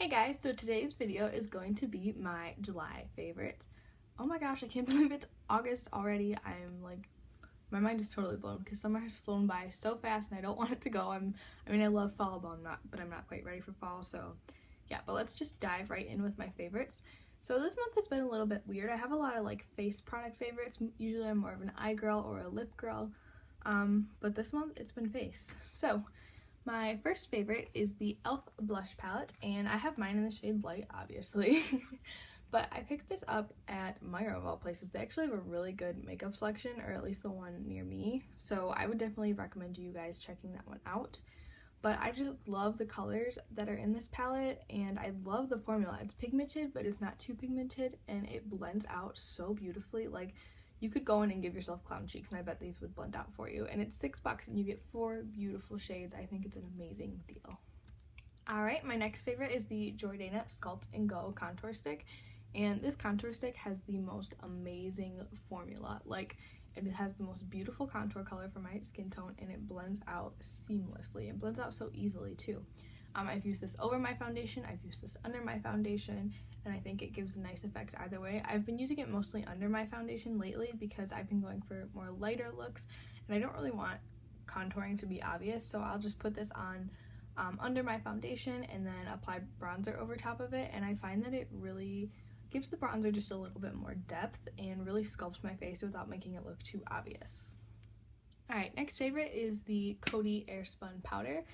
Hey guys, so today's video is going to be my July favorites. Oh my gosh, I can't believe it's August already. I'm like, my mind is totally blown because summer has flown by so fast and I don't want it to go. I mean, I love fall, but I'm not quite ready for fall, so yeah, but let's just dive right in with my favorites. So this month has been a little bit weird. I have a lot of like face product favorites. Usually I'm more of an eye girl or a lip girl, but this month it's been face. So my first favorite is the e.l.f. blush palette, and I have mine in the shade Light, obviously. But I picked this up at Meijer of all places. They actually have a really good makeup selection, or at least the one near me. So I would definitely recommend you guys checking that one out. But I just love the colors that are in this palette, and I love the formula. It's pigmented, but it's not too pigmented, and it blends out so beautifully. Like, you could go in and give yourself clown cheeks, and I bet these would blend out for you. And it's $6, and you get 4 beautiful shades. I think it's an amazing deal. Alright, my next favorite is the Jordana Sculpt and Go Contour Stick. And this contour stick has the most amazing formula. Like, it has the most beautiful contour color for my skin tone, and it blends out seamlessly. It blends out so easily, too. I've used this over my foundation, I've used this under my foundation, and I think it gives a nice effect either way. I've been using it mostly under my foundation lately because I've been going for more lighter looks, and I don't really want contouring to be obvious, so I'll just put this on under my foundation and then apply bronzer over top of it, and I find that it really gives the bronzer just a little bit more depth and really sculpts my face without making it look too obvious. Alright, next favorite is the Coty Airpsun powder.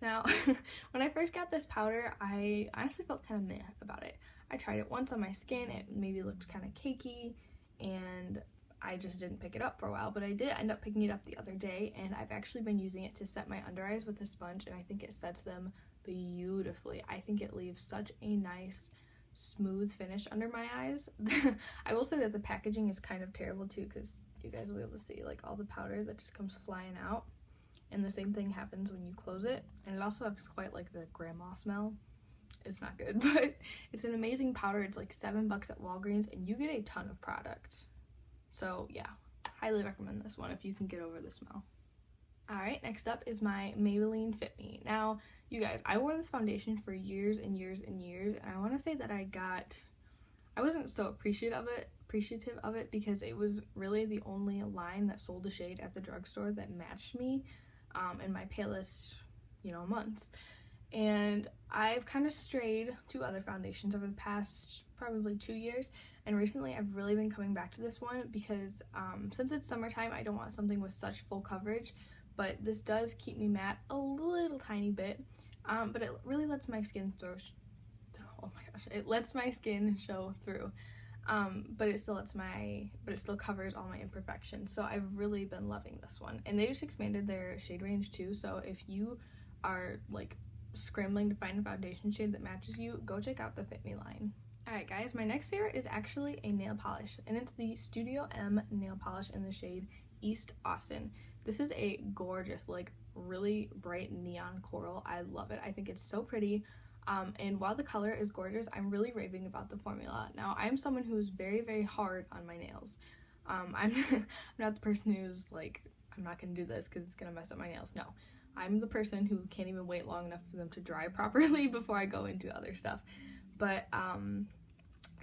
Now, when I first got this powder, I honestly felt kind of meh about it. I tried it once on my skin, it maybe looked kind of cakey, and I just didn't pick it up for a while, but I did end up picking it up the other day, and I've actually been using it to set my under eyes with a sponge, and I think it sets them beautifully. I think it leaves such a nice, smooth finish under my eyes. I will say that the packaging is kind of terrible too, because you guys will be able to see like all the powder that just comes flying out. And the same thing happens when you close it, and it also has quite like the grandma smell. It's not good, but it's an amazing powder. It's like $7 at Walgreens, and you get a ton of product. So yeah, highly recommend this one if you can get over the smell. Alright, next up is my Maybelline Fit Me. Now, you guys, I wore this foundation for years and years and years, and I want to say that I wasn't so appreciative of it because it was really the only line that sold a shade at the drugstore that matched me in my palest, months. And I've kind of strayed to other foundations over the past probably 2 years, and recently I've really been coming back to this one because since it's summertime, I don't want something with such full coverage, but this does keep me matte a little tiny bit, but it really lets my skin show through. But it still covers all my imperfections. So I've really been loving this one. And they just expanded their shade range too. So if you are like scrambling to find a foundation shade that matches you, go check out the Fit Me line. Alright guys, my next favorite is actually a nail polish, and it's the Studio M nail polish in the shade East Austin. This is a gorgeous, like really bright neon coral. I love it. I think it's so pretty. And while the color is gorgeous, I'm really raving about the formula. Now, I'm someone who's very, very hard on my nails. I'm not the person who's like, I'm not going to do this because it's going to mess up my nails. No, I'm the person who can't even wait long enough for them to dry properly before I go into other stuff. But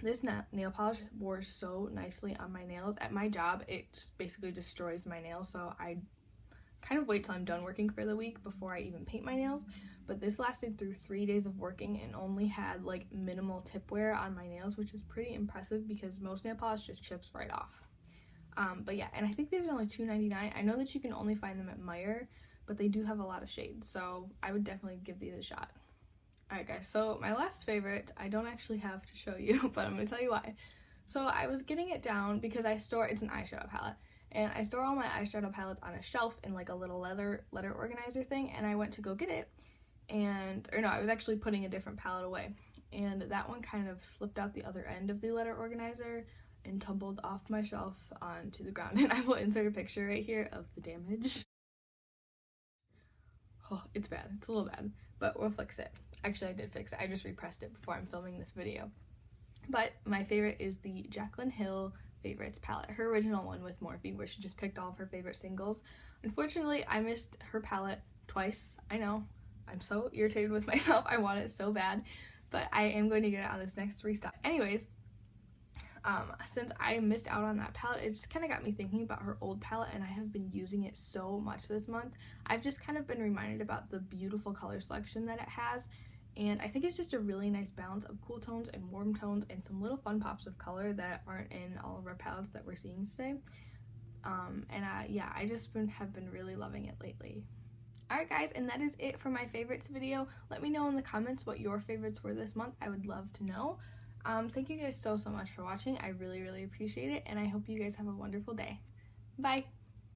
this nail polish wore so nicely on my nails. At my job, it just basically destroys my nails, so I kind of wait till I'm done working for the week before I even paint my nails. But this lasted through 3 days of working and only had like minimal tip wear on my nails, which is pretty impressive because most nail polish just chips right off. But yeah, and I think these are only $2.99. I know that you can only find them at Meijer, but they do have a lot of shades, so I would definitely give these a shot. Alright guys, so my last favorite, I don't actually have to show you, but I'm going to tell you why. So I was getting it down because it's an eyeshadow palette, and I store all my eyeshadow palettes on a shelf in like a little letter organizer thing, and I went to go get it, I was actually putting a different palette away, and that one kind of slipped out the other end of the letter organizer and tumbled off my shelf onto the ground, and I will insert a picture right here of the damage. Oh, it's bad. It's a little bad, but we'll fix it. Actually, I did fix it. I just repressed it before I'm filming this video. But my favorite is the Jaclyn Hill Favorites palette, her original one with Morphe, where she just picked all of her favorite singles. Unfortunately, I missed her palette twice. I know, I'm so irritated with myself. I want it so bad, but I am going to get it on this next restock. Anyways, since I missed out on that palette, it just kind of got me thinking about her old palette, and I have been using it so much this month. I've just kind of been reminded about the beautiful color selection that it has, and I think it's just a really nice balance of cool tones and warm tones and some little fun pops of color that aren't in all of our palettes that we're seeing today. Yeah, I just have been really loving it lately. Alright guys, and that is it for my favorites video. Let me know in the comments what your favorites were this month. I would love to know. Thank you guys so much for watching. I really appreciate it, and I hope you guys have a wonderful day. Bye!